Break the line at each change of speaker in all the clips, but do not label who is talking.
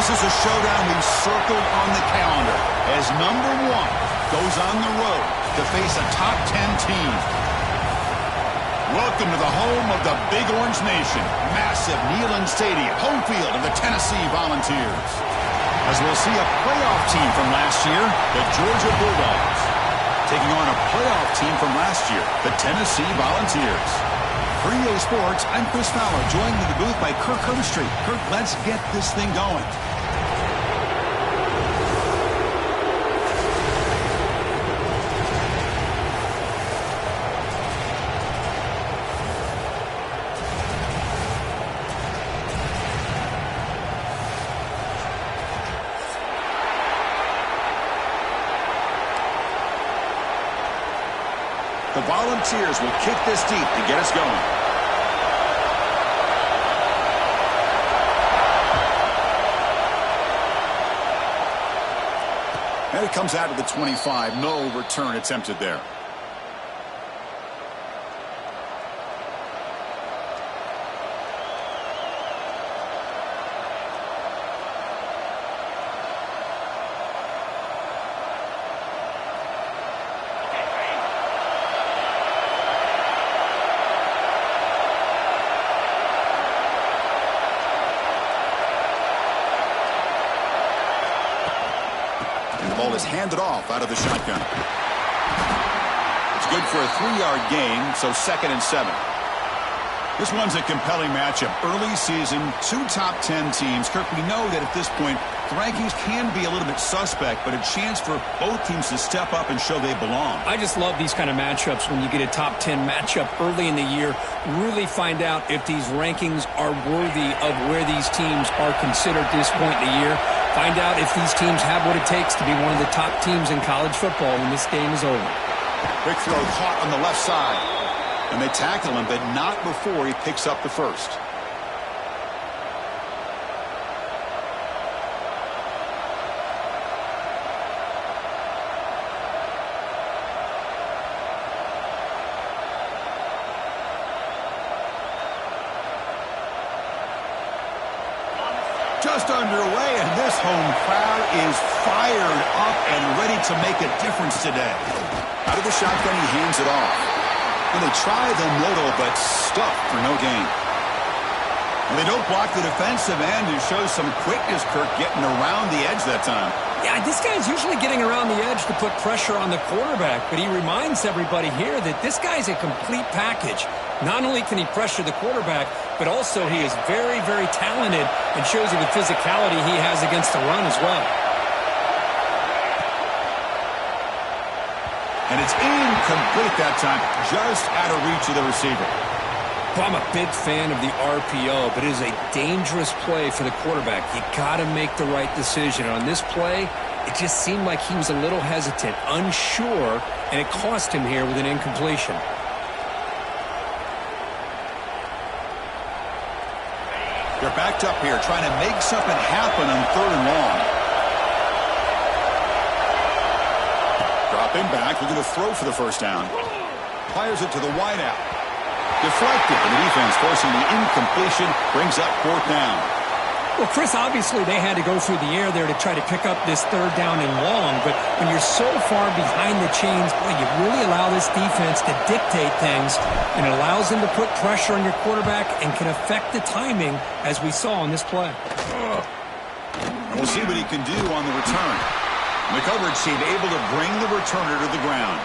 This is a showdown we've circled on the calendar as number 1 goes on the road to face a top 10 team. Welcome to the home of the Big Orange Nation. Massive Neyland Stadium, home field of the Tennessee Volunteers. As we'll see a playoff team from last year, the Georgia Bulldogs, taking on a playoff team from last year, the Tennessee Volunteers. For EA Sports, I'm Chris Fowler, joined in the booth by Kirk Herbstreit. Kirk, let's get this thing going. The Volunteers will kick this deep to get us going. And it comes out to the 25. No return attempted there. Is handed off out of the shotgun. It's good for a 3-yard gain, so 2nd and 7. This one's a compelling matchup. Early season, 2 top 10 teams. Kirk, we know that at this point, the rankings can be a little bit suspect, but a chance for both teams to step up and show they belong.
I just love these kind of matchups when you get a top 10 matchup early in the year. Really find out if these rankings are worthy of where these teams are considered at this point in the year. Find out if these teams have what it takes to be one of the top teams in college football when this game is over.
Quick throw caught on the left side. And they tackle him, but not before he picks up the first. Just underway, and this home crowd is fired up and ready to make a difference today. Out of the shotgun, he hands it off. And they try the middle, but stuffed for no gain. And they don't block the defensive end, who shows some quickness, Kirk, getting around the edge that time.
Yeah, this guy's usually getting around the edge to put pressure on the quarterback, but he reminds everybody here that this guy's a complete package. Not only can he pressure the quarterback, but also he is very, very talented and shows you the physicality he has against the run as well.
And it's incomplete that time, just out of reach of the receiver.
Well, I'm a big fan of the RPO, but it is a dangerous play for the quarterback. You got to make the right decision. And on this play, it just seemed like he was a little hesitant, unsure, and it cost him here with an incompletion.
They're backed up here, trying to make something happen on 3rd and long. Dropping back, looking to throw for the first down. Fires it to the wideout. Deflected, and the defense forcing the incompletion, brings up 4th down.
Well, Chris, obviously they had to go through the air there to try to pick up this 3rd down and long, but when you're so far behind the chains, boy, you really allow this defense to dictate things, and it allows them to put pressure on your quarterback and can affect the timing, as we saw on this play.
And we'll see what he can do on the return. And the coverage team able to bring the returner to the ground.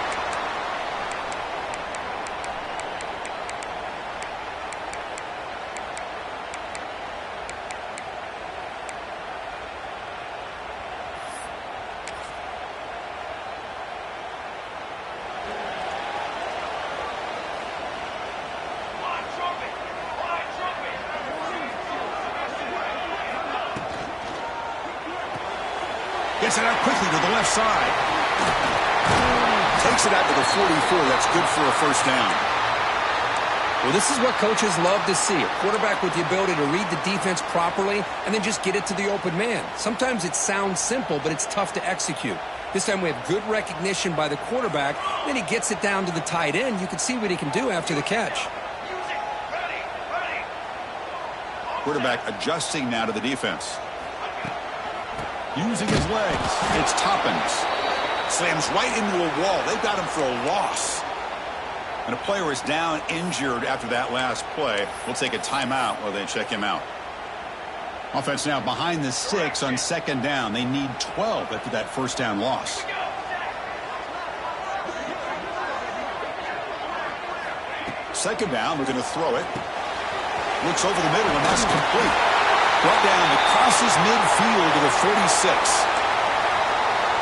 Gets it out quickly to the left side. Takes it out to the 44. That's good for a first down.
Well, this is what coaches love to see. A quarterback with the ability to read the defense properly and then just get it to the open man. Sometimes it sounds simple, but it's tough to execute. This time we have good recognition by the quarterback. Then he gets it down to the tight end. You can see what he can do after the catch.
Quarterback adjusting now to the defense. using his legs. It's Toppins. Slams right into a wall. They've got him for a loss. And a player is down injured after that last play. We'll take a timeout while they check him out. Offense now behind the 6 on second down. They need 12 after that first down loss. Second down, we're going to throw it. Looks over the middle, and that's complete. Brought down across his midfield to the 46.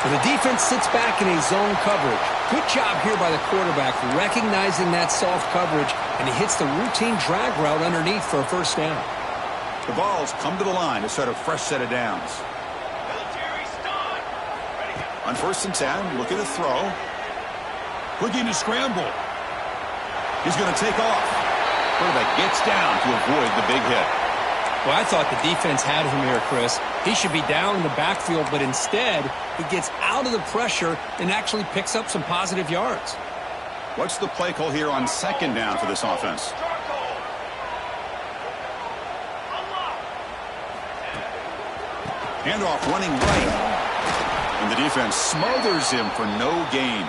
The defense sits back in a zone coverage. Good job here by the quarterback recognizing that soft coverage, and he hits the routine drag route underneath for a first down.
The Vols come to the line to start a fresh set of downs. On first and 10, look at a throw. Looking to scramble. He's going to take off. Quarterback gets down to avoid the big hit.
Well, I thought the defense had him here, Chris. He should be down in the backfield, but instead, he gets out of the pressure and actually picks up some positive yards.
What's the play call here on second down for this offense? Handoff running right. And the defense smothers him for no gain.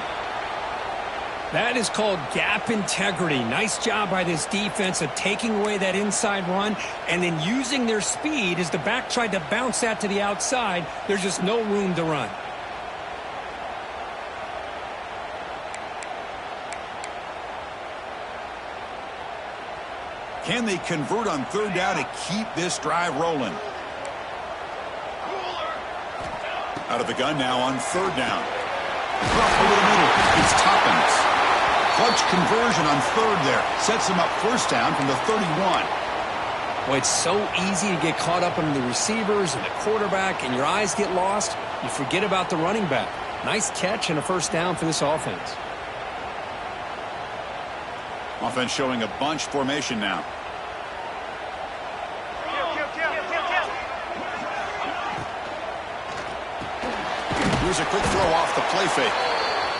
That is called gap integrity. Nice job by this defense of taking away that inside run and then using their speed as the back tried to bounce that to the outside. There's just no room to run.
Can they convert on third down to keep this drive rolling? Out of the gun now on third down. Rough over the middle. It's Toppins. Clutch conversion on third there. Sets him up first down from the 31.
Well, it's so easy to get caught up in the receivers and the quarterback, and your eyes get lost. You forget about the running back. Nice catch and a first down for this offense.
Offense showing a bunch formation now. Here's a quick throw off the play fake.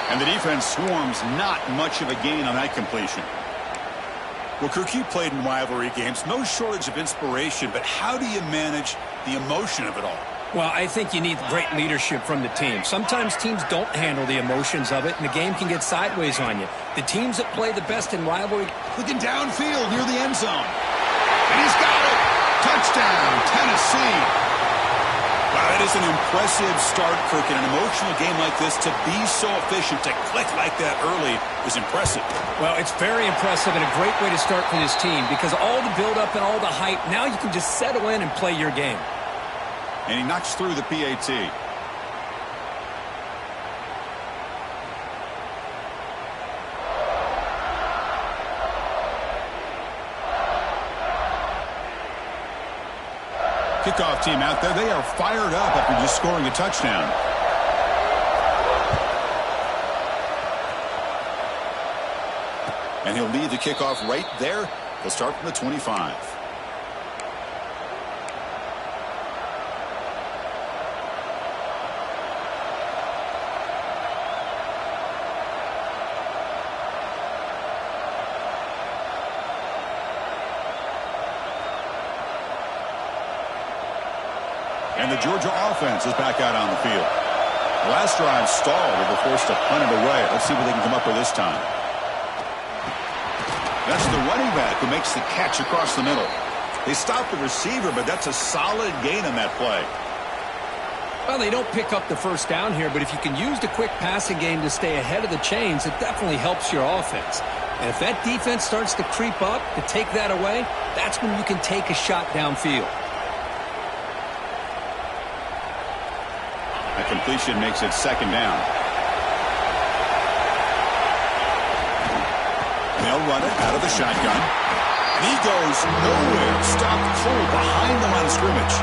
And the defense swarms, not much of a gain on that completion. Well, Kirk, you played in rivalry games. No shortage of inspiration, but how do you manage the emotion of it all?
Well, I think you need great leadership from the team. Sometimes teams don't handle the emotions of it, and the game can get sideways on you. The teams that play the best in rivalry...
Looking downfield near the end zone. And he's got it! Touchdown, Tennessee! Wow, that is an impressive start, Kirk. In an emotional game like this, to be so efficient, to click like that early is impressive.
Well, it's very impressive and a great way to start for this team because all the build-up and all the hype, now you can just settle in and play your game.
And he knocks through the PAT. Kickoff team out there. They are fired up after just scoring a touchdown. And he'll lead the kickoff right there. They'll start from the 25. And the Georgia offense is back out on the field. The last drive stalled. They were forced to punt it away. Let's see what they can come up with this time. That's the running back who makes the catch across the middle. They stopped the receiver, but that's a solid gain on that play.
Well, they don't pick up the first down here, but if you can use the quick passing game to stay ahead of the chains, it definitely helps your offense. And if that defense starts to creep up to take that away, that's when you can take a shot downfield.
That completion makes it second down. They'll run it out of the shotgun. And he goes nowhere. Stopped cold behind the line of scrimmage.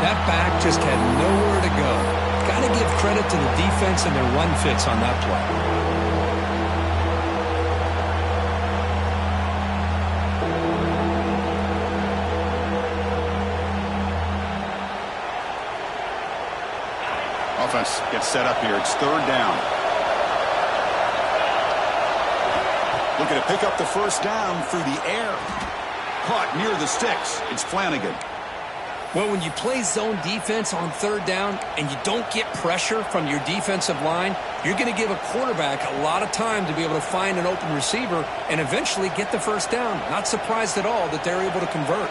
That back just had nowhere to go. Got to give credit to the defense and their run fits on that play.
Offense gets set up here. It's third down. Looking to pick up the first down through the air. Caught near the sticks. It's Flanagan.
Well, when you play zone defense on third down and you don't get pressure from your defensive line, you're going to give a quarterback a lot of time to be able to find an open receiver and eventually get the first down. Not surprised at all that they're able to convert.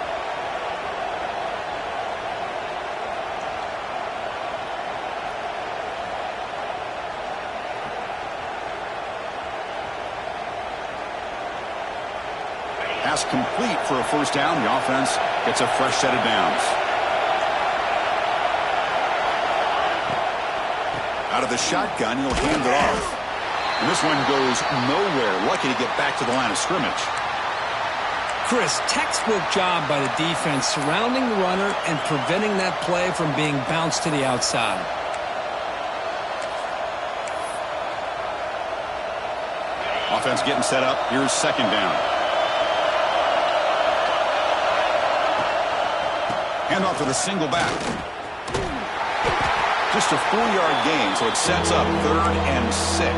Pass complete for a first down. The offense gets a fresh set of downs. Out of the shotgun, he'll hand it off. And this one goes nowhere. Lucky to get back to the line of scrimmage.
Chris, textbook job by the defense surrounding the runner and preventing that play from being bounced to the outside.
Offense getting set up. Here's second down. Handoff to the single back. Just a 4-yard gain, so it sets up 3rd and 6.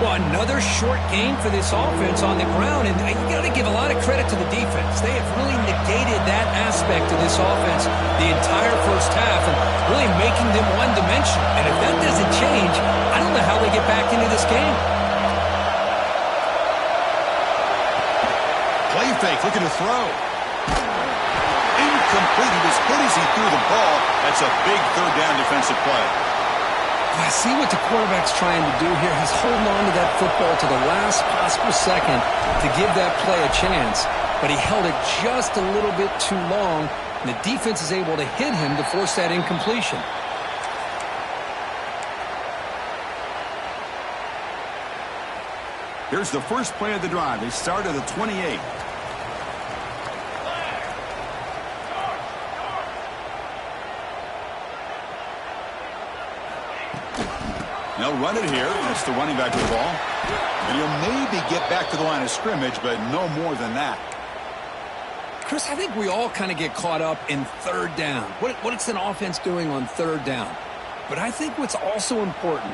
Well, another short gain for this offense on the ground, and you got to give a lot of credit to the defense. They have really negated that aspect of this offense the entire first half and really making them one-dimensional. And if that doesn't change, I don't know how they get back into this game.
Play fake, looking to throw. Incomplete. He was hit as he threw the ball. That's a big third down defensive play.
I see what the quarterback's trying to do here. He's holding on to that football to the last possible second to give that play a chance. But he held it just a little bit too long, and the defense is able to hit him to force that incompletion.
Here's the first play of the drive. They start at the 28. They'll run it here. That's the running back with the ball. And he'll maybe get back to the line of scrimmage, but no more than that.
Chris, I think we all kind of get caught up in third down. What's an offense doing on third down? But I think what's also important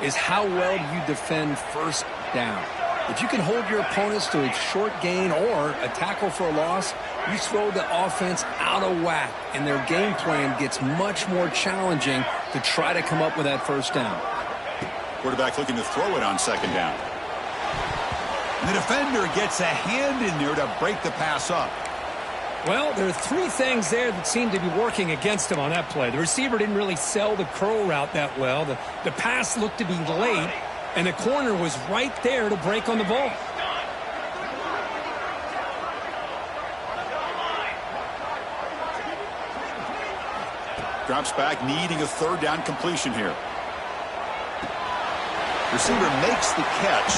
is how well you defend first down. If you can hold your opponents to a short gain or a tackle for a loss, you throw the offense out of whack, and their game plan gets much more challenging to try to come up with that first down.
Quarterback looking to throw it on second down. And the defender gets a hand in there to break the pass up.
Well, there are 3 things there that seem to be working against him on that play. The receiver didn't really sell the curl route that well. The pass looked to be late, and the corner was right there to break on the ball.
Drops back, needing a third down completion here. Receiver makes the catch.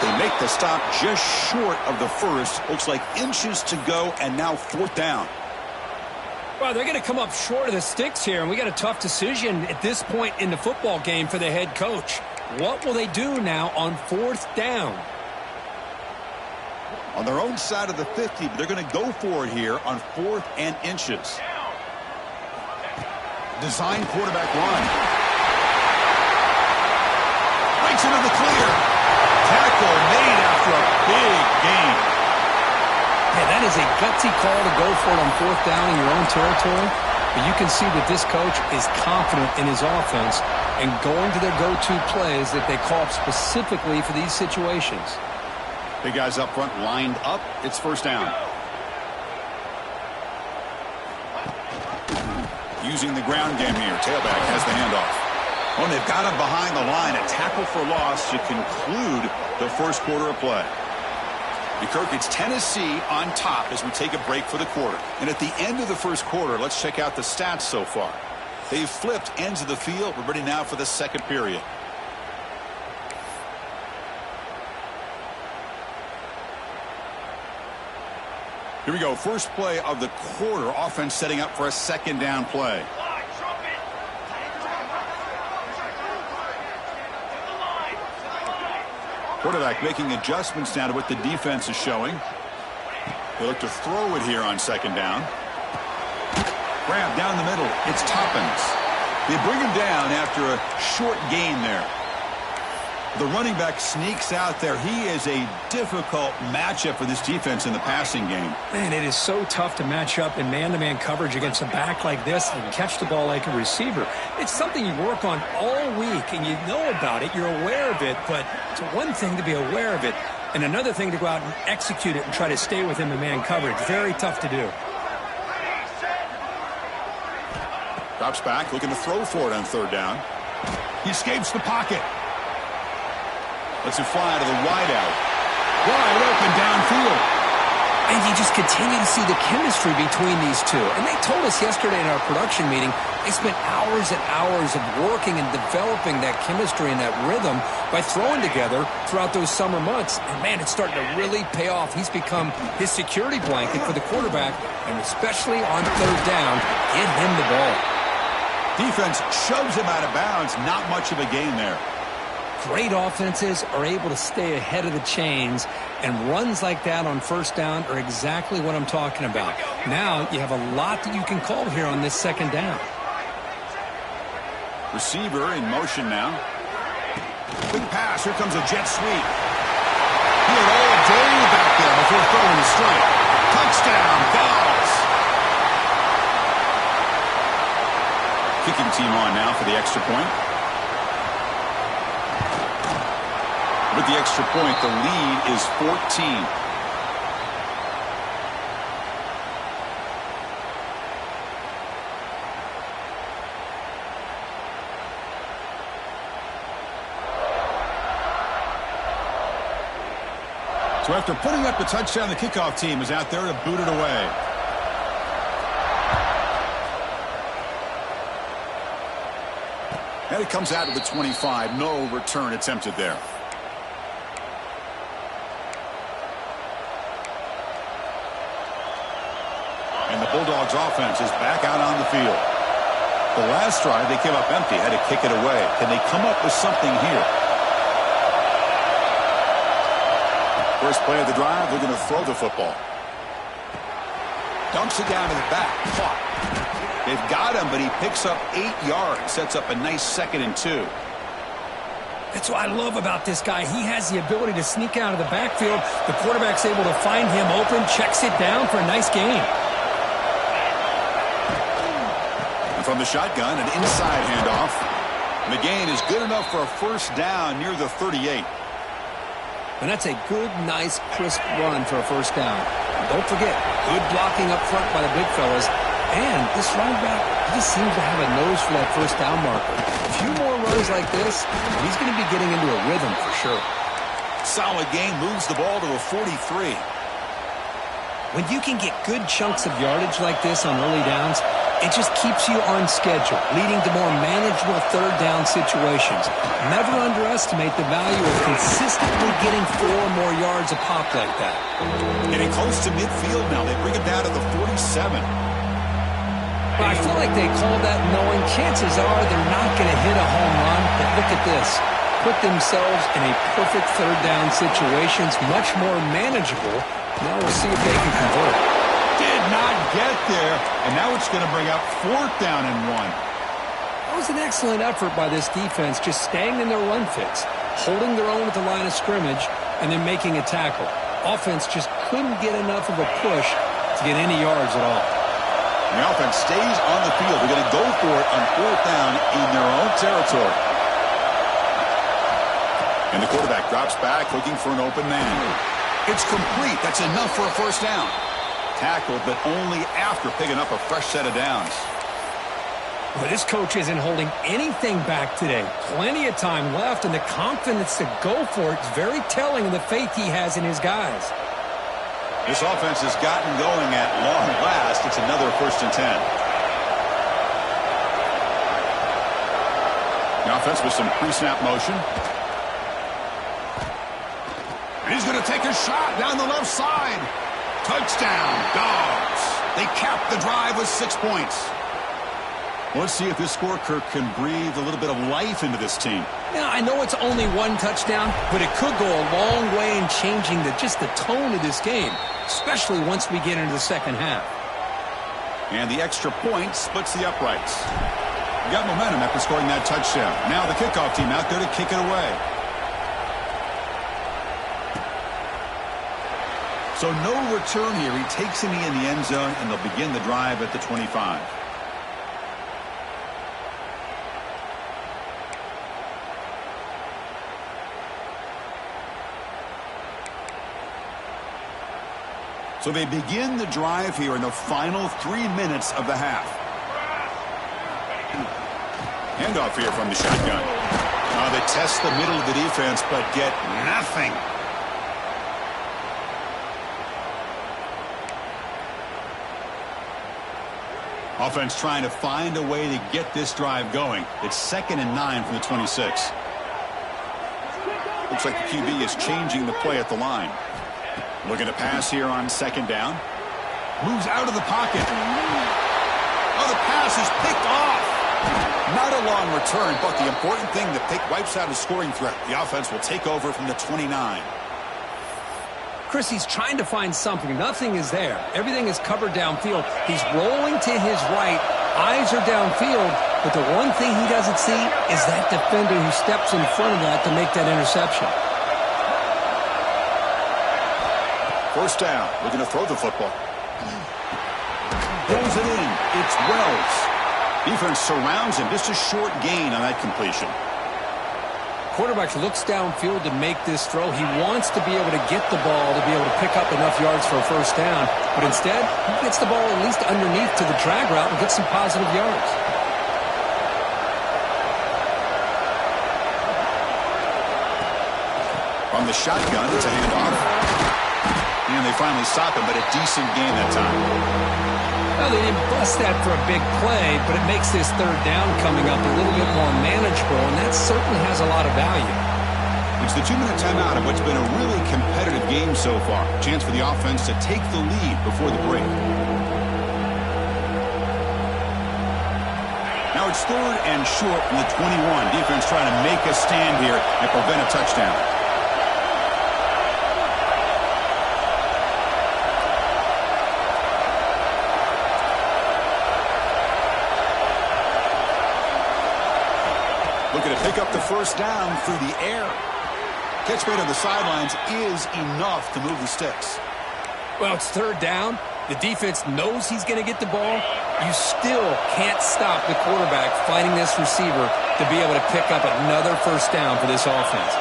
They make the stop just short of the first. Looks like inches to go, and now 4th down.
Well, they're going to come up short of the sticks here, and we got a tough decision at this point in the football game for the head coach. What will they do now on 4th down?
On their own side of the 50, but they're going to go for it here on 4th and inches. Design quarterback run. Breaks into the clear. Tackle made after a big gain.
Yeah, that is a gutsy call to go for it on 4th down in your own territory. But you can see that this coach is confident in his offense and going to their go-to plays that they call up specifically for these situations.
Big guys up front lined up. It's first down. Using the ground game here. Tailback has the handoff. When they've got him behind the line, a tackle for loss to conclude the first quarter of play. Kirk, it's Tennessee on top as we take a break for the quarter. And at the end of the first quarter, let's check out the stats so far. They've flipped ends of the field. We're ready now for the second period. Here we go. First play of the quarter. Offense setting up for a second down play. Quarterback making adjustments now to what the defense is showing. They look to throw it here on second down. Grab down the middle. It's Toppins. They bring him down after a short gain there. The running back sneaks out there. He is a difficult matchup for this defense in the passing game.
Man, it is so tough to match up in man-to-man coverage against a back like this and catch the ball like a receiver. It's something you work on all week, and you know about it. You're aware of it, but it's one thing to be aware of it, and another thing to go out and execute it and try to stay within the man coverage. Very tough to do.
Drops back, looking to throw for it on third down. He escapes the pocket. Lets it fly to the wideout. Wide open downfield.
And you just continue to see the chemistry between these two. And they told us yesterday in our production meeting, they spent hours and hours of working and developing that chemistry and that rhythm by throwing together throughout those summer months. And, man, it's starting to really pay off. He's become his security blanket for the quarterback, and especially on third down, get him the ball.
Defense shoves him out of bounds. Not much of a gain there.
Great offenses are able to stay ahead of the chains, and runs like that on first down are exactly what I'm talking about. Now you have a lot that you can call here on this second down.
Receiver in motion now. Quick pass. Here comes a jet sweep. He had all day back there before throwing the strike. Touchdown, Vols. Kicking team on now for the extra point. With the extra point, the lead is 14. So after putting up the touchdown, the kickoff team is out there to boot it away. And it comes out to the 25. No return attempted there. And the Bulldogs offense is back out on the field. The last drive they came up empty, had to kick it away. Can they come up with something here? First play of the drive, they're going to throw the football. Dumps it down to the back. Caught. They've got him, but he picks up 8 yards. Sets up a nice 2nd and 2.
That's what I love about this guy. He has the ability to sneak out of the backfield. The quarterback's able to find him open, checks it down for a nice gain.
And from the shotgun, an inside handoff. And the gain is good enough for a first down near the 38.
And that's a good, nice, crisp run for a first down. And don't forget, good blocking up front by the big fellas. And this running back just seems to have a nose for that first down marker. A few more runs like this, and he's going to be getting into a rhythm for sure.
Solid gain, moves the ball to the 43.
When you can get good chunks of yardage like this on early downs, it just keeps you on schedule, leading to more manageable third down situations. Never underestimate the value of consistently getting 4 more yards a pop like that.
Getting close to midfield now. They bring him down to the 47.
But I feel like they call that knowing chances are they're not going to hit a home run. But look at this. Put themselves in a perfect third down situations, much more manageable. Now we'll see if they can convert.
Did not get there, and now it's going to bring up 4th down and 1.
That was an excellent effort by this defense, just staying in their run fits, holding their own at the line of scrimmage, and then making a tackle. Offense just couldn't get enough of a push to get any yards at all.
The offense stays on the field. They're going to go for it on 4th down in their own territory. And the quarterback drops back, looking for an open man. It's complete. That's enough for a first down. Tackled, but only after picking up a fresh set of downs.
Well, this coach isn't holding anything back today. Plenty of time left, and the confidence to go for it is very telling of the faith he has in his guys.
This offense has gotten going at long last. It's another 1st and 10. The offense with some pre-snap motion. And he's going to take a shot down the left side. Touchdown, Dogs. They cap the drive with 6 points. Let's see if this scorecard can breathe a little bit of life into this team.
Now, I know it's only 1 touchdown, but it could go a long way in changing just the tone of this game, especially once we get into the second half.
And the extra point splits the uprights. We got momentum after scoring that touchdown. Now the kickoff team out there to kick it away. So no return here. He takes him in the end zone, and they'll begin the drive at the 25. So they begin the drive here in the final 3 minutes of the half. Handoff here from the shotgun. They test the middle of the defense, but get nothing. Offense trying to find a way to get this drive going. It's 2nd and 9 from the 26. Looks like the QB is changing the play at the line. Looking to pass here on 2nd down. Moves out of the pocket. Oh, the pass is picked off. Not a long return, but the important thing, the pick wipes out a scoring threat. The offense will take over from the 29.
Chris, he's trying to find something. Nothing is there. Everything is covered downfield. He's rolling to his right. Eyes are downfield. But the one thing he doesn't see is that defender who steps in front of that to make that interception.
First down. Looking to throw the football. Throws it in. It's Wells. Defense surrounds him. Just a short gain on that completion.
Quarterback looks downfield to make this throw. He wants to be able to get the ball to be able to pick up enough yards for a first down. But instead, he gets the ball at least underneath to the drag route and gets some positive yards.
From the shotgun, it's a handoff. And they finally stop him, but a decent gain that time.
Well, they didn't bust that for a big play, but it makes this third down coming up a little bit more manageable, and that certainly has a lot of value.
It's the 2-minute timeout of what's been a really competitive game so far. Chance for the offense to take the lead before the break. Now it's 3rd and short from the 21. Defense trying to make a stand here and prevent a touchdown. Looking to pick up the first down through the air. Catch made on the sidelines is enough to move the sticks.
Well, it's 3rd down. The defense knows he's going to get the ball. You still can't stop the quarterback finding this receiver to be able to pick up another first down for this offense.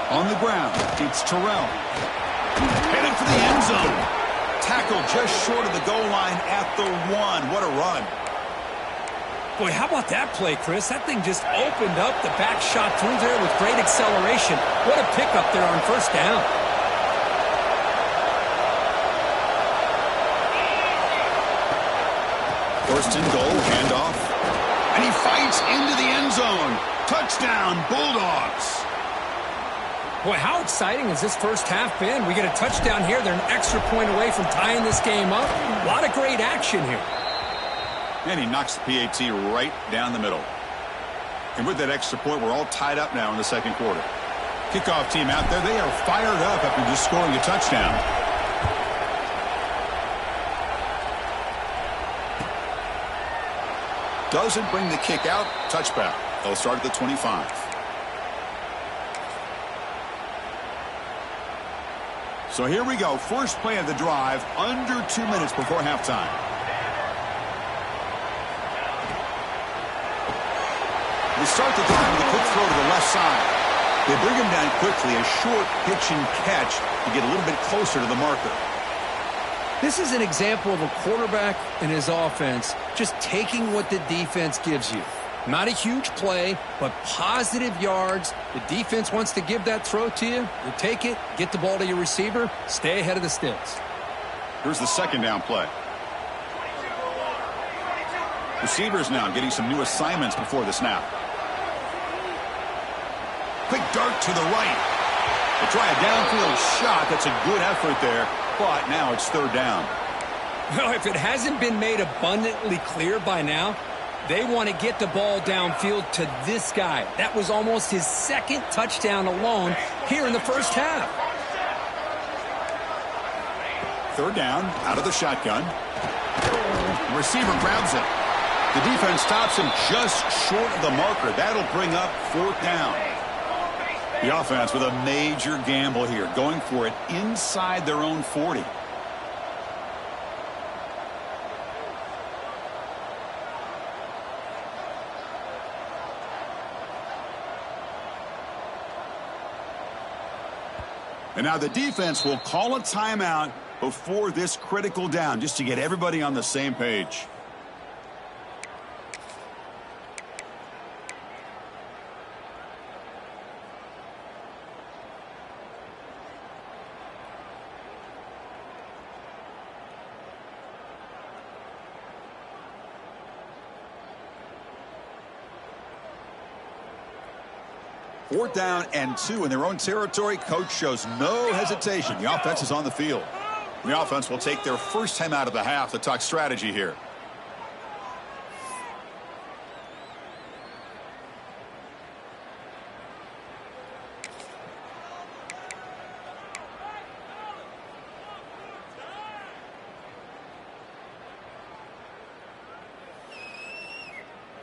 On the ground, it's Terrell. Headed for the end zone. Tackled just short of the goal line at the 1. What a run.
Boy, how about that play, Chris? That thing just opened up. The back shot through there with great acceleration. What a pickup there on first down.
First and goal, handoff. And he fights into the end zone. Touchdown, Bulldogs.
Boy, how exciting has this first half been? We get a touchdown here. They're an extra point away from tying this game up. A lot of great action here.
And he knocks the PAT right down the middle. And with that extra point, we're all tied up now in the second quarter. Kickoff team out there, they are fired up after just scoring a touchdown. Doesn't bring the kick out. Touchback. They'll start at the 25. So here we go. First play of the drive, under 2 minutes before halftime. They start the drive with a quick throw to the left side. They bring him down quickly, a short pitch and catch to get a little bit closer to the marker.
This is an example of a quarterback and his offense just taking what the defense gives you. Not a huge play, but positive yards. The defense wants to give that throw to you. You take it, get the ball to your receiver, stay ahead of the sticks.
Here's the second down play. Receivers now getting some new assignments before the snap. Quick dart to the right. They try a downfield shot. That's a good effort there, but now it's 3rd down.
Well, if it hasn't been made abundantly clear by now, they want to get the ball downfield to this guy. That was almost his 2nd touchdown alone here in the first half.
3rd down, out of the shotgun. The receiver grabs it. The defense stops him just short of the marker. That'll bring up 4th down. The offense with a major gamble here, going for it inside their own 40. And now the defense will call a timeout before this critical down, just to get everybody on the same page. Fourth down and 2 in their own territory. Coach shows no hesitation. The offense is on the field. The offense will take their first time out of the half to talk strategy here.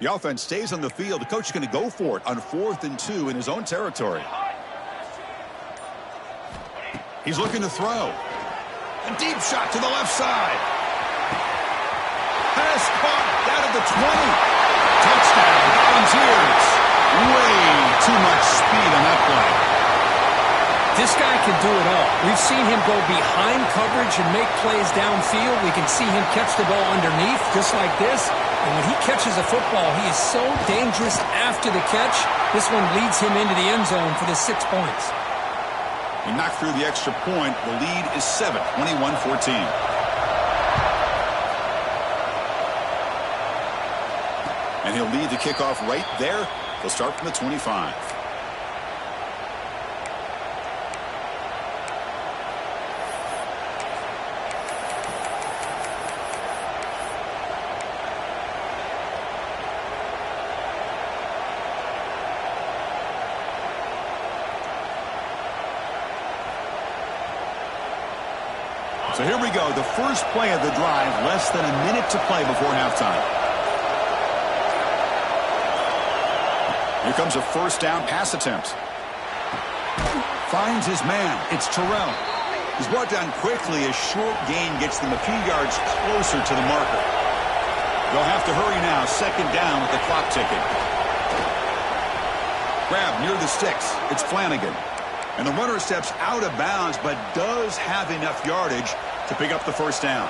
The offense stays on the field. The coach is going to go for it on 4th and 2 in his own territory. He's looking to throw. A deep shot to the left side. Pass caught down at the 20. Touchdown, Volunteers. Way too much speed on that play.
This guy can do it all. We've seen him go behind coverage and make plays downfield. We can see him catch the ball underneath just like this. And when he catches a football, he is so dangerous after the catch. This one leads him into the end zone for the 6 points.
He knocked through the extra point. The lead is 7, 21-14. And he'll lead the kickoff right there. He'll start from the 25. So here we go, the first play of the drive, less than a minute to play before halftime. Here comes a first down pass attempt. Finds his man. It's Terrell. He's brought down quickly. A short gain gets them a few yards closer to the marker. They'll have to hurry now. Second down with the clock ticking. Grab near the sticks. It's Flanagan. And the runner steps out of bounds, but does have enough yardage to pick up the first down.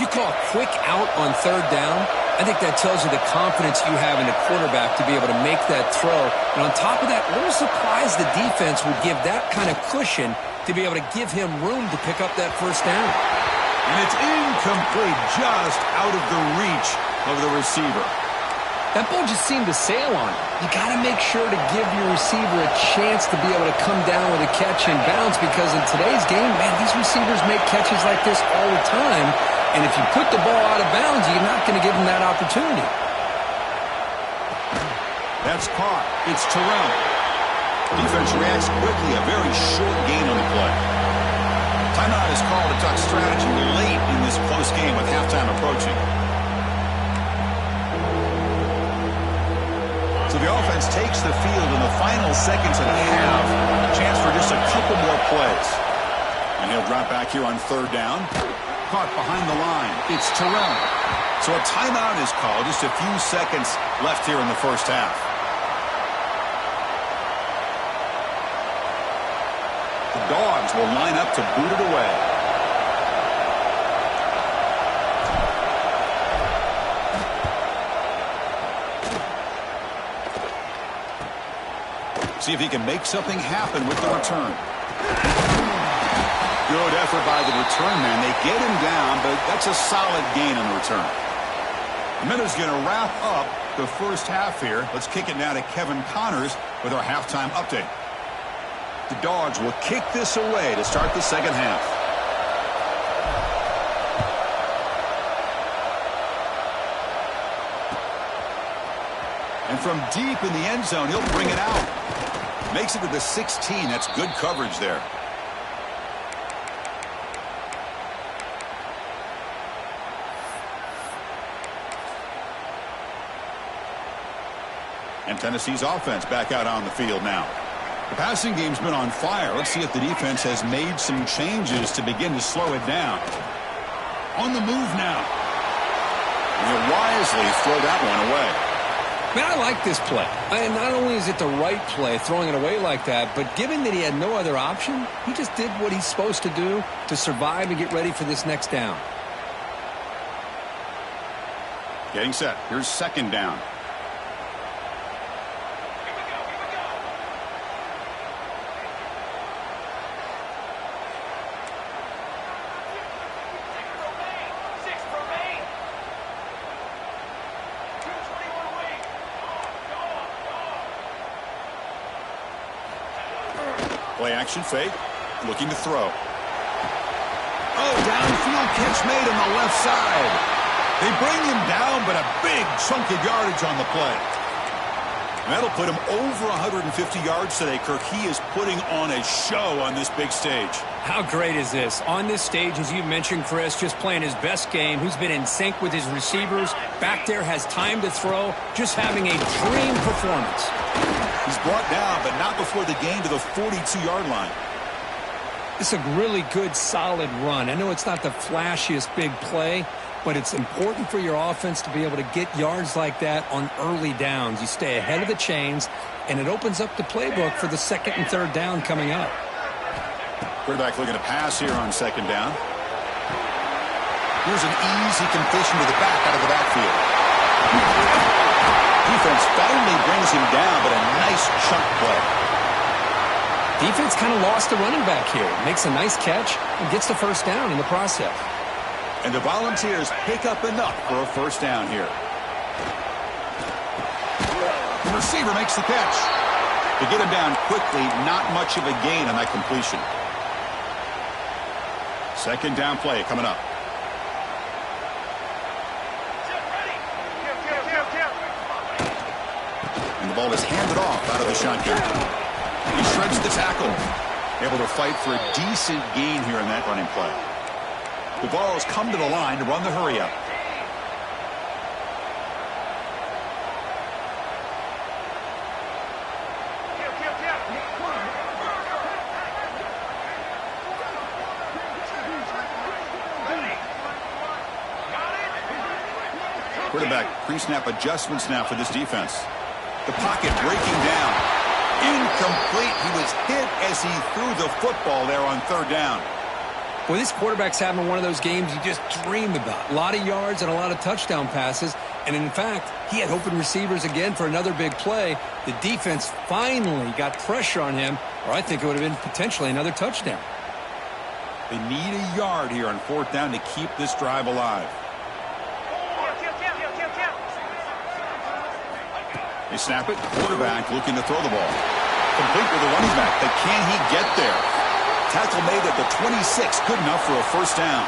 You call a quick out on third down. I think that tells you the confidence you have in the quarterback to be able to make that throw. And on top of that, a little surprised the defense would give that kind of cushion to be able to give him room to pick up that first down.
And it's incomplete, just out of the reach of the receiver.
That ball just seemed to sail on him. You got to make sure to give your receiver a chance to be able to come down with a catch and bounce, because in today's game, man, these receivers make catches like this all the time. And if you put the ball out of bounds, you're not going to give them that opportunity.
That's caught. It's Terrell. Defense reacts quickly. A very short gain on the play. Timeout is called to talk strategy late in this close game with halftime approaching. So the offense takes the field in the final seconds of the half. A chance for just a couple more plays. And he'll drop back here on third down. Caught behind the line. It's Terrell. So a timeout is called. Just a few seconds left here in the first half. The Dogs will line up to boot it away. See if he can make something happen with the return. Good effort by the return man. They get him down, but that's a solid gain on the return. The Minnows going to wrap up the first half here. Let's kick it now to Kevin Connors with our halftime update. The Dogs will kick this away to start the second half. And from deep in the end zone, he'll bring it out. Makes it to the 16. That's good coverage there. And Tennessee's offense back out on the field now. The passing game's been on fire. Let's see if the defense has made some changes to begin to slow it down. On the move now. And he'll wisely throw that one away.
Man, I like this play. And not only is it the right play, throwing it away like that, but given that he had no other option, he just did what he's supposed to do to survive and get ready for this next down.
Getting set. Here's second down. Play action fake. Looking to throw. Oh, downfield catch made on the left side. They bring him down, but a big chunk of yardage on the play. And that'll put him over 150 yards today, Kirk. He is putting on a show on this big stage.
How great is this? On this stage, as you mentioned, Chris, just playing his best game. He's been in sync with his receivers. Back there, has time to throw. Just having a dream performance.
He's brought down, but not before the gain to the 42-yard line.
It's a really good, solid run. I know it's not the flashiest big play, but it's important for your offense to be able to get yards like that on early downs. You stay ahead of the chains, and it opens up the playbook for the second and third down coming up.
Quarterback looking to pass here on second down. Here's an easy completion to the back out of the backfield. Defense finally brings him down, but a nice chunk play.
Defense kind of lost the running back here. Makes a nice catch and gets the first down in the process.
And the Volunteers pick up enough for a first down here. The receiver makes the catch. To get him down quickly, not much of a gain on that completion. Second down play coming up. And the ball is handed off out of the shotgun. He shreds the tackle. Able to fight for a decent gain here in that running play. The ball has come to the line to run the hurry up. Quarterback pre-snap adjustments now for this defense. The pocket breaking down. Incomplete. He was hit as he threw the football there on third down.
Well, this quarterback's having one of those games you just dream about. A lot of yards and a lot of touchdown passes. And in fact, he had open receivers again for another big play. The defense finally got pressure on him, or I think it would have been potentially another touchdown.
They need a yard here on fourth down to keep this drive alive. They snap it. Quarterback looking to throw the ball. Complete with the running back, but can he get there? Tackle made at the 26. Good enough for a first down.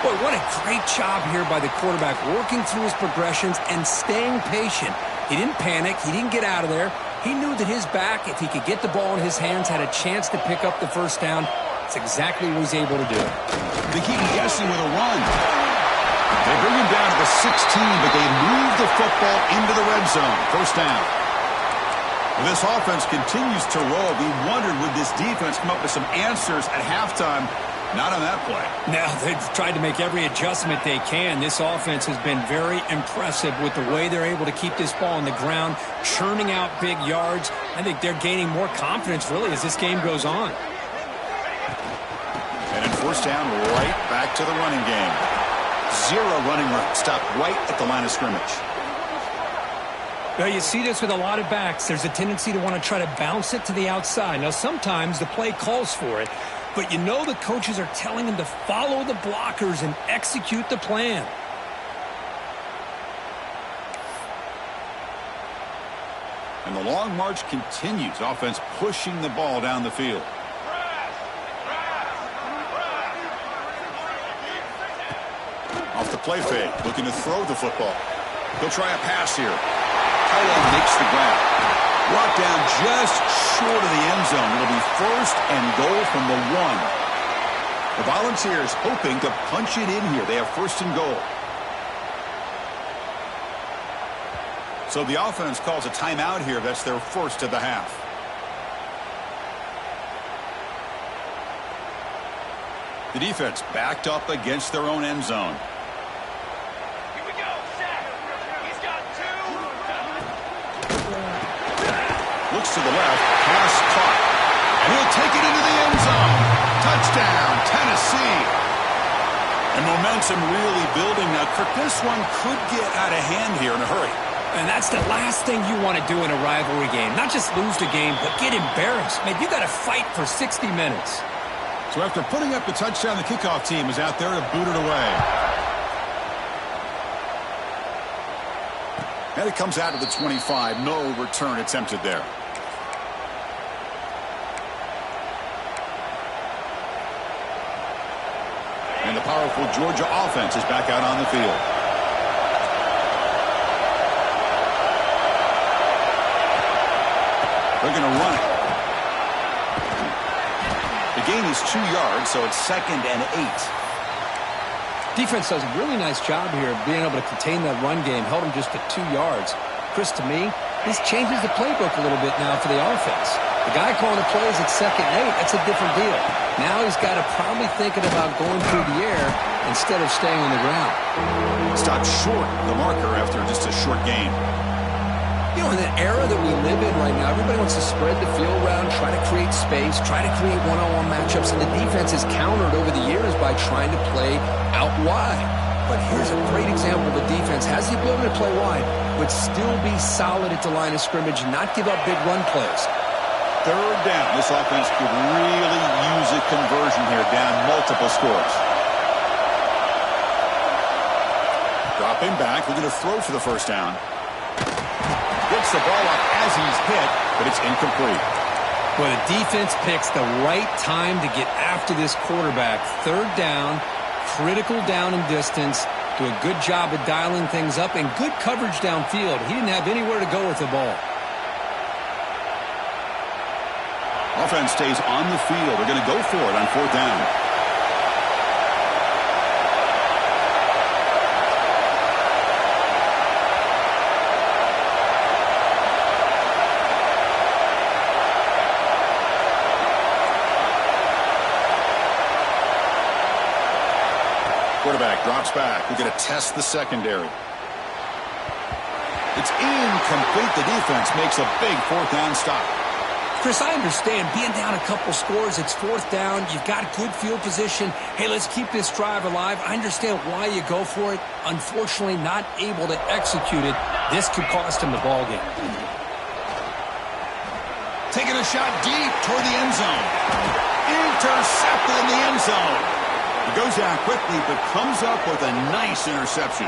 Boy, what a great job here by the quarterback, working through his progressions and staying patient. He didn't panic. He didn't get out of there. He knew that his back, if he could get the ball in his hands, had a chance to pick up the first down. That's exactly what he's able to do.
They keep guessing with a run. They bring him down to the 16, but they move the football into the red zone. First down. Well, this offense continues to roll. We wondered, would this defense come up with some answers at halftime? Not on that play.
Now, they've tried to make every adjustment they can. This offense has been very impressive with the way they're able to keep this ball on the ground, churning out big yards. I think they're gaining more confidence, really, as this game goes on.
And in first down, right back to the running game. Zero running room. Stopped right at the line of scrimmage.
Well, you see this with a lot of backs. There's a tendency to want to try to bounce it to the outside. Now, sometimes the play calls for it, but you know the coaches are telling them to follow the blockers and execute the plan.
And the long march continues. Offense pushing the ball down the field. Off the play fake, looking to throw the football. He'll try a pass here. Kyle makes the grab. Brought down just short of the end zone. It'll be first and goal from the 1. The Volunteers hoping to punch it in here. They have first and goal. So the offense calls a timeout here. That's their first of the half. The defense backed up against their own end zone.
Here we go, set. He's got two.
Looks to the left, pass caught. And he'll take it into the end zone. Touchdown, Tennessee. And momentum really building now. Kirk, this one could get out of hand here in a hurry.
And that's the last thing you want to do in a rivalry game. Not just lose the game, but get embarrassed. Man, you got to fight for 60 minutes.
So after putting up the touchdown, the kickoff team is out there to boot it away. And it comes out of the 25. No return attempted there. And the powerful Georgia offense is back out on the field. They're going to run it. The gain is 2 yards, so it's 2nd and 8.
Defense does a really nice job here of being able to contain that run game. Held him just to 2 yards. Chris, to me, this changes the playbook a little bit now for the offense. The guy calling the plays at 2nd and 8, that's a different deal. Now he's got to probably thinking about going through the air instead of staying on the ground.
Stopped short the marker after just a short gain.
You know, in the era that we live in right now, everybody wants to spread the field around, try to create space, try to create one-on-one matchups, and the defense has countered over the years by trying to play out wide. But here's a great example of a defense has the ability to play wide, but still be solid at the line of scrimmage, not give up big run plays.
3rd down. This offense could really use a conversion here, down multiple scores. Dropping back, we're going to throw for the 1st down. Gets the ball up as he's hit, but it's incomplete.
Well, the defense picks the right time to get after this quarterback. 3rd down, critical down and distance. Do a good job of dialing things up and good coverage downfield. He didn't have anywhere to go with the ball.
Offense stays on the field. They're going to go for it on 4th down. Quarterback drops back. We're going to test the secondary. It's incomplete. The defense makes a big 4th down stop.
Chris, I understand being down a couple scores, it's 4th down, you've got good field position. Hey, let's keep this drive alive. I understand why you go for it. Unfortunately, not able to execute it. This could cost him the ball game.
Taking a shot deep toward the end zone. Intercepted in the end zone. He goes down quickly, but comes up with a nice interception.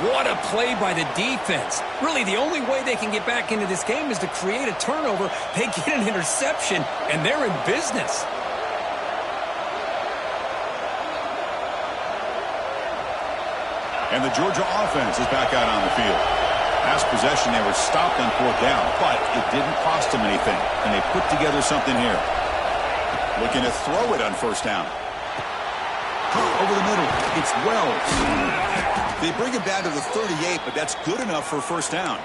What a play by the defense. Really, the only way they can get back into this game is to create a turnover. They get an interception, and they're in business.
And the Georgia offense is back out on the field. Last possession, they were stopped on 4th down, but it didn't cost them anything. And they put together something here. Looking to throw it on 1st down. Over the middle, it's Wells. They bring him down to the 38, but that's good enough for 1st down.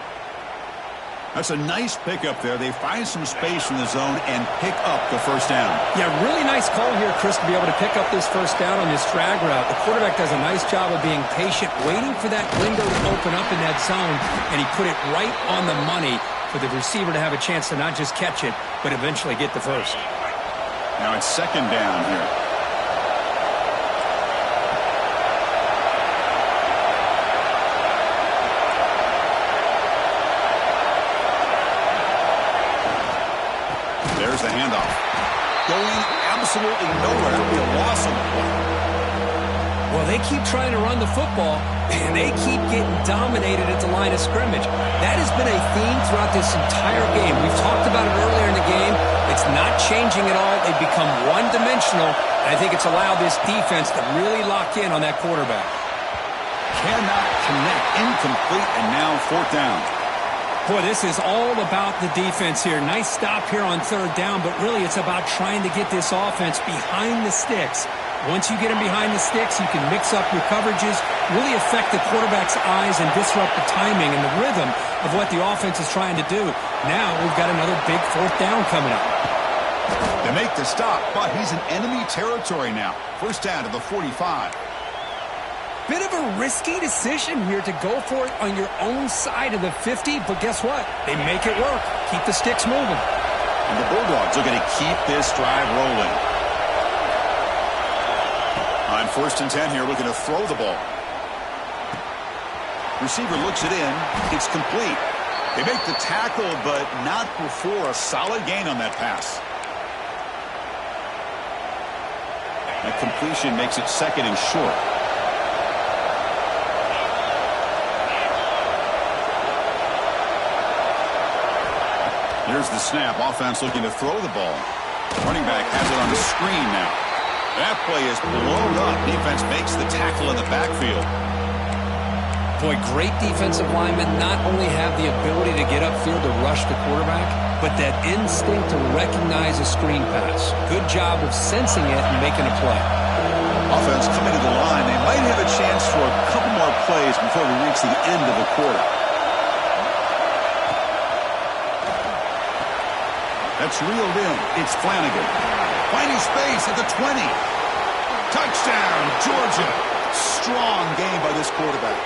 That's a nice pickup there. They find some space in the zone and pick up the 1st down.
Yeah, really nice call here, Chris, to be able to pick up this 1st down on this drag route. The quarterback does a nice job of being patient, waiting for that window to open up in that zone, and he put it right on the money for the receiver to have a chance to not just catch it, but eventually get the 1st.
Now it's 2nd down here. There's the handoff. Going absolutely nowhere. It'll be a loss on the play.
Well, they keep trying to run the football, and they keep getting dominated at the line of scrimmage. That has been a theme throughout this entire game. We've talked about it earlier in the game. It's not changing at all. They've become one-dimensional, and I think it's allowed this defense to really lock in on that quarterback.
Cannot connect. Incomplete, and now 4th down.
Boy, this is all about the defense here. Nice stop here on 3rd down, but really it's about trying to get this offense behind the sticks. Once you get them behind the sticks, you can mix up your coverages, really affect the quarterback's eyes and disrupt the timing and the rhythm of what the offense is trying to do. Now we've got another big 4th down coming up.
They make the stop, but he's in enemy territory now. First down to the 45.
Bit of a risky decision here to go for it on your own side of the 50, but guess what? They make it work. Keep the sticks moving.
And the Bulldogs are going to keep this drive rolling. On 1st and 10 here, looking to throw the ball. Receiver looks it in. It's complete. They make the tackle, but not before a solid gain on that pass. That completion makes it 2nd and short. Here's the snap. Offense looking to throw the ball. Running back has it on the screen now. That play is blown up. Defense makes the tackle in the backfield.
Boy, great defensive linemen not only have the ability to get upfield to rush the quarterback, but that instinct to recognize a screen pass. Good job of sensing it and making a play.
Offense coming to the line. They might have a chance for a couple more plays before we reach the end of the quarter. That's reeled in. It's Flanagan. Finding space at the 20. Touchdown, Georgia. Strong game by this quarterback.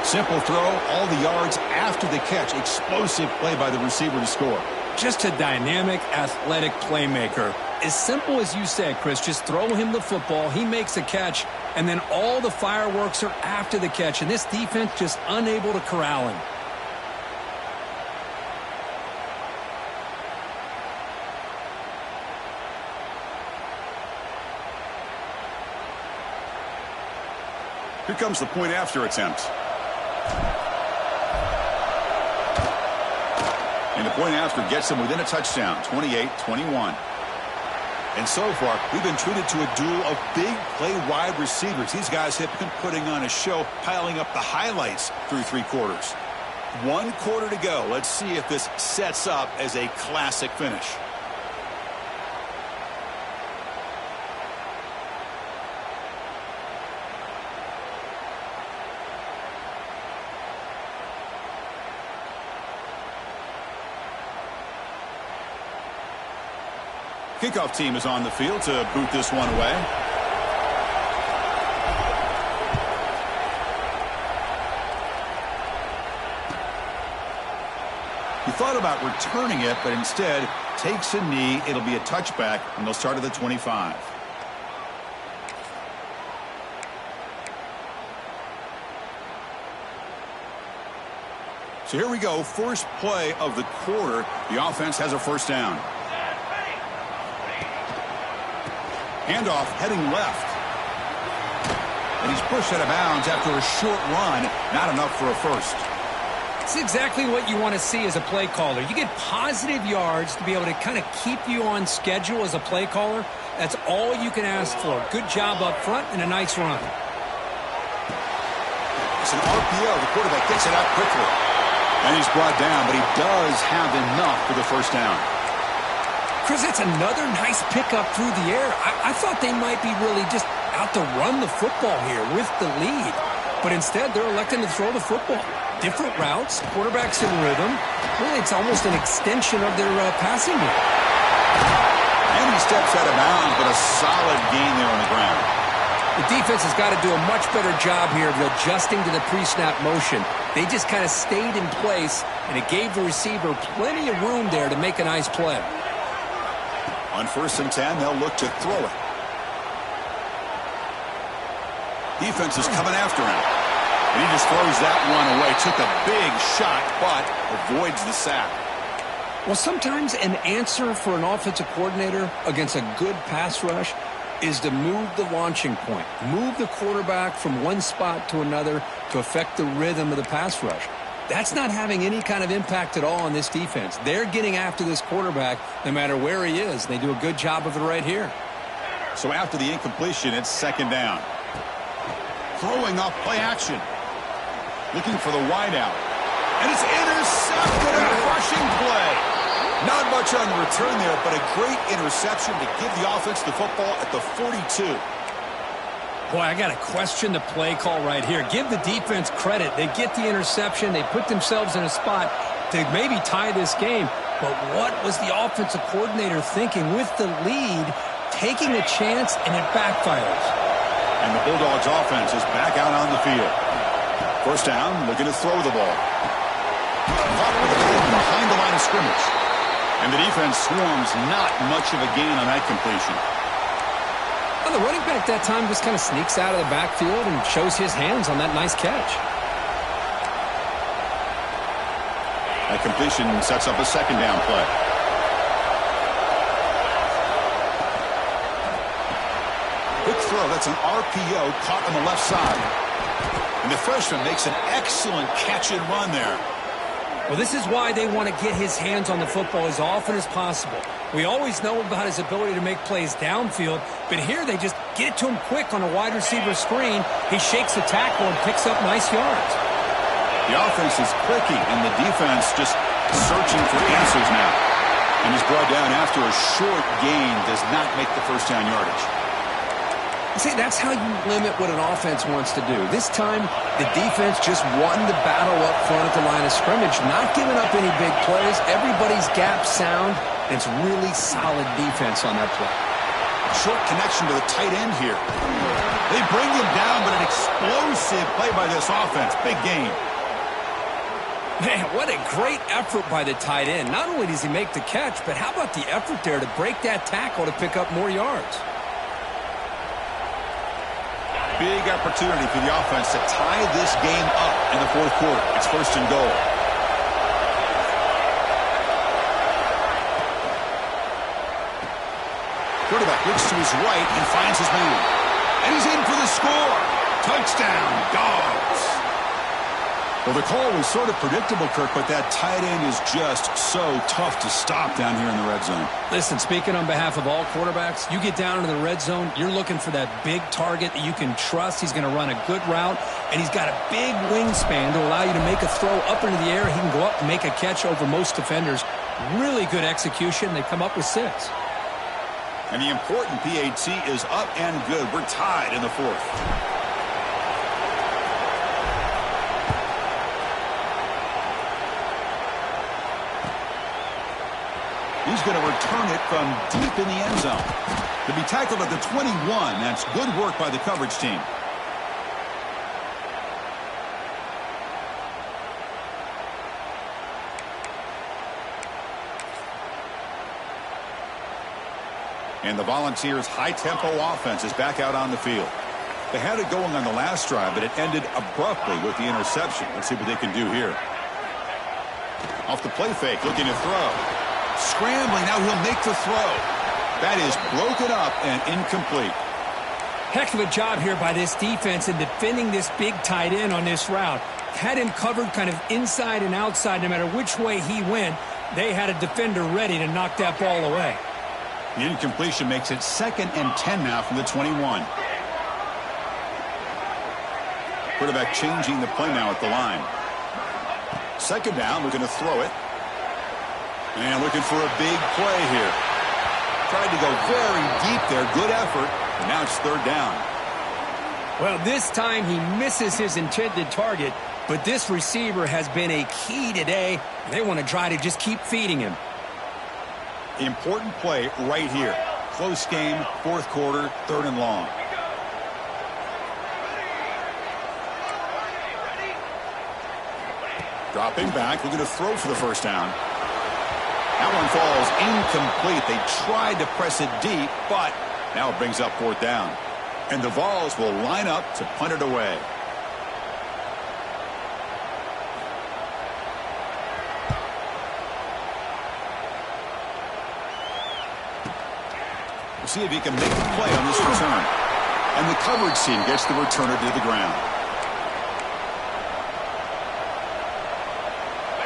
Simple throw, all the yards after the catch. Explosive play by the receiver to score.
Just a dynamic, athletic playmaker. As simple as you said, Chris, just throw him the football, he makes a catch, and then all the fireworks are after the catch, and this defense just unable to corral him.
Here comes the point after attempt. And the point after gets them within a touchdown, 28-21. And so far, we've been treated to a duel of big play wide receivers. These guys have been putting on a show, piling up the highlights through 3 quarters. 1 quarter to go. Let's see if this sets up as a classic finish. Kickoff team is on the field to boot this one away. He thought about returning it, but instead takes a knee. It'll be a touchback, and they'll start at the 25. So here we go. First play of the quarter. The offense has a first down. Handoff heading left. And he's pushed out of bounds after a short run. Not enough for a first.
It's exactly what you want to see as a play caller. You get positive yards to be able to kind of keep you on schedule as a play caller. That's all you can ask for. Good job up front and a nice run.
It's an RPO. The quarterback gets it out quickly. And he's brought down, but he does have enough for the first down.
Chris, it's another nice pickup through the air. I thought they might be really just out to run the football here with the lead. But instead, they're electing to throw the football. Different routes, quarterbacks in rhythm. Really, it's almost an extension of their passing game.
And he steps out of bounds, but a solid gain there on the ground.
The defense has got to do a much better job here of adjusting to the pre-snap motion. They just kind of stayed in place, and it gave the receiver plenty of room there to make a nice play.
On 1st and 10, they'll look to throw it. Defense is coming after him. And he just throws that one away. Took a big shot, but avoids the sack.
Well, sometimes an answer for an offensive coordinator against a good pass rush is to move the launching point. Move the quarterback from one spot to another to affect the rhythm of the pass rush. That's not having any kind of impact at all on this defense. They're getting after this quarterback no matter where he is. They do a good job of it right here.
So after the incompletion, it's 2nd down. Throwing off play action. Looking for the wideout. And it's intercepted. A rushing play. Not much on the return there, but a great interception to give the offense the football at the 42.
Boy, I got to question the play call right here. Give the defense credit. They get the interception. They put themselves in a spot to maybe tie this game. But what was the offensive coordinator thinking with the lead, taking a chance, and it backfires?
And the Bulldogs offense is back out on the field. First down, looking to throw the ball. Caught with the ball behind the line of scrimmage. And the defense swarms, not much of a gain on that completion.
Well, the running back that time just kind of sneaks out of the backfield and shows his hands on that nice catch.
That completion sets up a second down play. Quick throw, that's an RPO caught on the left side. And the freshman makes an excellent catch and run there.
Well, this is why they want to get his hands on the football as often as possible. We always know about his ability to make plays downfield, but here they just get it to him quick on a wide receiver screen. He shakes the tackle and picks up nice yards.
The offense is clicky, and the defense just searching for answers now. And he's brought down after a short gain, does not make the first down yardage.
See, that's how you limit what an offense wants to do. This time, the defense just won the battle up front at the line of scrimmage, not giving up any big plays. Everybody's gap sound, and it's really solid defense on that play.
Short connection to the tight end here. They bring him down, but an explosive play by this offense. Big game.
Man, what a great effort by the tight end. Not only does he make the catch, but how about the effort there to break that tackle to pick up more yards?
Big opportunity for the offense to tie this game up in the fourth quarter. It's first and goal. Quarterback looks to his right and finds his man. And he's in for the score. Touchdown, Dogs. Well, the call was sort of predictable, Kirk, but that tight end is just so tough to stop down here in the red zone.
Listen, speaking on behalf of all quarterbacks, you get down into the red zone, you're looking for that big target that you can trust. He's going to run a good route, and he's got a big wingspan to allow you to make a throw up into the air. He can go up and make a catch over most defenders. Really good execution. They come up with 6.
And the important PAT is up and good. We're tied in the fourth. He's going to return it from deep in the end zone. To be tackled at the 21, that's good work by the coverage team. And the Volunteers' high-tempo offense is back out on the field. They had it going on the last drive, but it ended abruptly with the interception. Let's see what they can do here. Off the play fake, looking to throw. Scrambling, now he'll make the throw. That is broken up and incomplete.
Heck of a job here by this defense in defending this big tight end on this route. Had him covered kind of inside and outside no matter which way he went. They had a defender ready to knock that ball away.
The incompletion makes it 2nd and 10 now from the 21. Quarterback changing the play now at the line. Second down, looking to throw it. And looking for a big play here. Tried to go very deep there. Good effort. And now it's third down.
Well, this time he misses his intended target, but this receiver has been a key today. They want to try to just keep feeding him.
Important play right here. Close game, fourth quarter, 3rd and long. Dropping back, looking to throw for the first down. That one falls incomplete. They tried to press it deep, but now it brings up 4th down. And the Vols will line up to punt it away. We'll see if he can make the play on this return. And the coverage team gets the returner to the ground.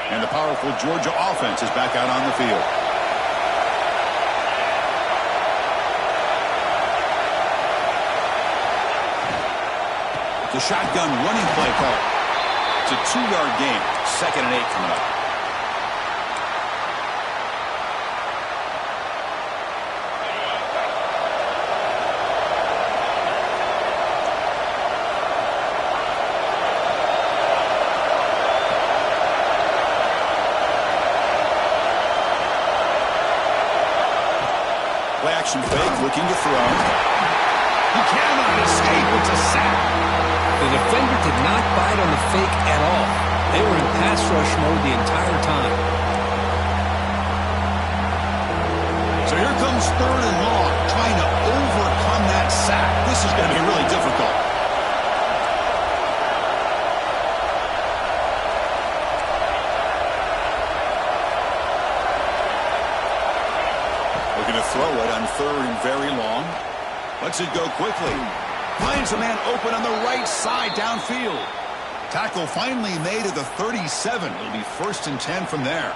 And the powerful Georgia offense is back out on the field. The shotgun running play call. It's a 2-yard gain. 2nd and 8 coming up. Play-action fake, looking to throw. He cannot escape. It's a sack.
The defender did not bite on the fake at all. They were in pass rush mode the entire time.
So here comes 3rd and long, trying to overcome that sack. This is going to be really difficult. Looking to throw it on 3rd and very long. Lets it go quickly. Finds a man open on the right side downfield. Tackle finally made at the 37. It'll be 1st and 10 from there.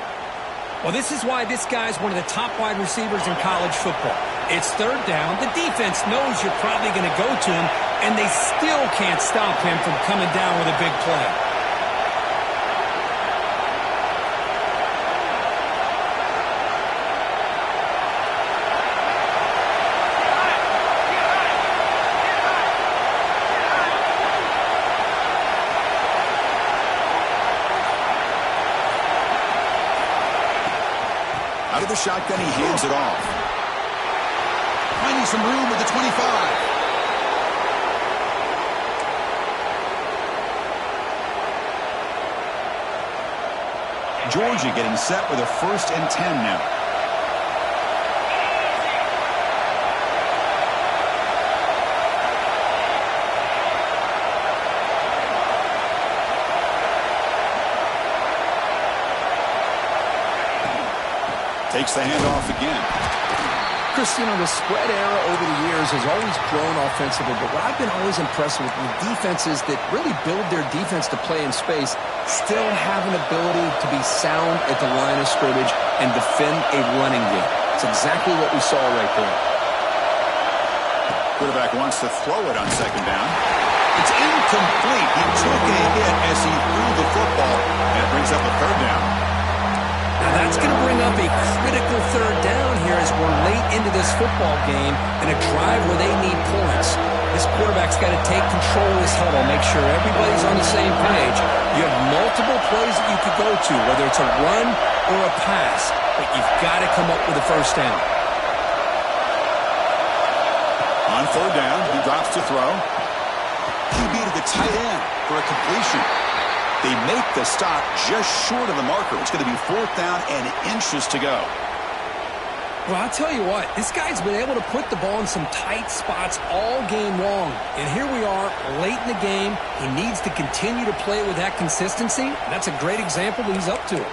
Well, this is why this guy's one of the top wide receivers in college football. It's 3rd down. The defense knows you're probably going to go to him, and they still can't stop him from coming down with a big play.
Out of the shotgun, he hands it off. Finding some room at the 25. Georgia getting set with a 1st and 10 now. Takes the handoff again.
Chris, you know, the spread era over the years has always grown offensively, but what I've been always impressed with defenses that really build their defense to play in space still have an ability to be sound at the line of scrimmage and defend a running game. It's exactly what we saw right there.
Quarterback wants to throw it on 2nd down. It's incomplete. He took a hit as he threw the football, and it brings up a 3rd down.
Now that's going to bring up a critical 3rd down here as we're late into this football game in a drive where they need points. This quarterback's got to take control of this huddle, make sure everybody's on the same page. You have multiple plays that you could go to, whether it's a run or a pass, but you've got to come up with a 1st down.
On 3rd down, he drops to throw. QB to the tight end for a completion. They make the stop just short of the marker. It's going to be 4th down and inches to go.
Well, I'll tell you what, this guy's been able to put the ball in some tight spots all game long. And here we are, late in the game. He needs to continue to play with that consistency. That's a great example that he's up to.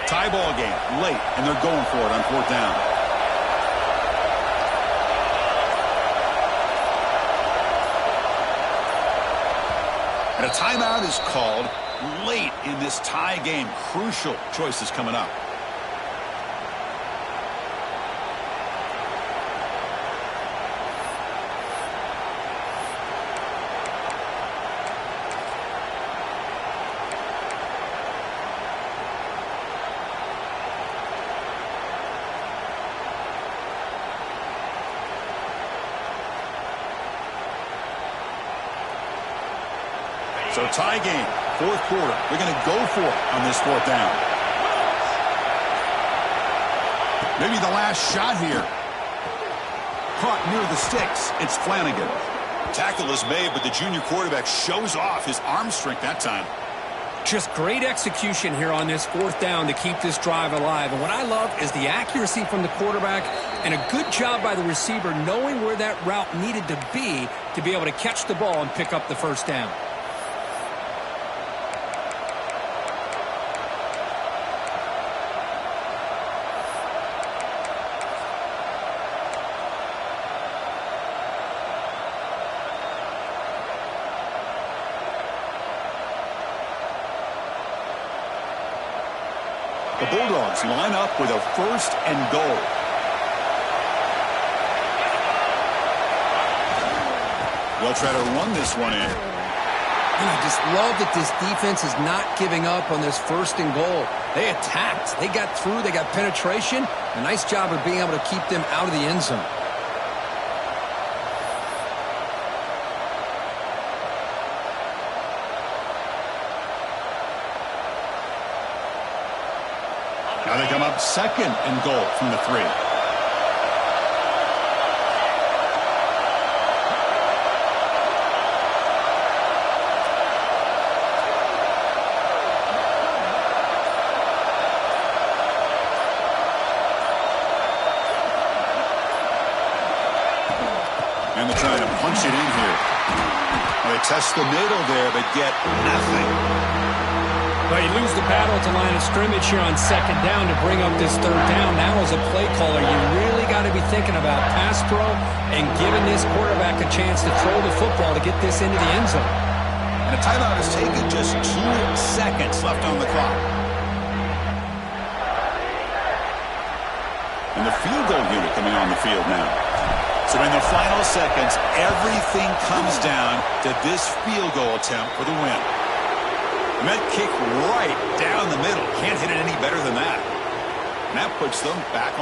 Tie ball game, late, and they're going for it on 4th down. And a timeout is called late in this tie game. Crucial choices coming up. So tie game, 4th quarter. They're going to go for it on this 4th down. Maybe the last shot here. Caught near the sticks. It's Flanagan. Tackle is made, but the junior quarterback shows off his arm strength that time.
Just great execution here on this 4th down to keep this drive alive. And what I love is the accuracy from the quarterback and a good job by the receiver knowing where that route needed to be able to catch the ball and pick up the 1st down.
The Bulldogs line up with a 1st and goal. They'll try to run this one in.
And I just love that this defense is not giving up on this 1st and goal. They attacked. They got through. They got penetration. A nice job of being able to keep them out of the end zone.
Now they come up 2nd and goal from the 3. And they're trying to punch it in here. Well, they test the middle there, but get nothing.
Well, you lose the battle at the line of scrimmage here on 2nd down to bring up this 3rd down. Now as a play caller, you really got to be thinking about pass pro and giving this quarterback a chance to throw the football to get this into the end zone.
And a timeout is taken, just 2 seconds left on the clock. And the field goal unit coming on the field now. So in the final seconds, everything comes down to this field goal attempt for the win. And that kick right down the middle. Can't hit it any better than that. And that puts them back on.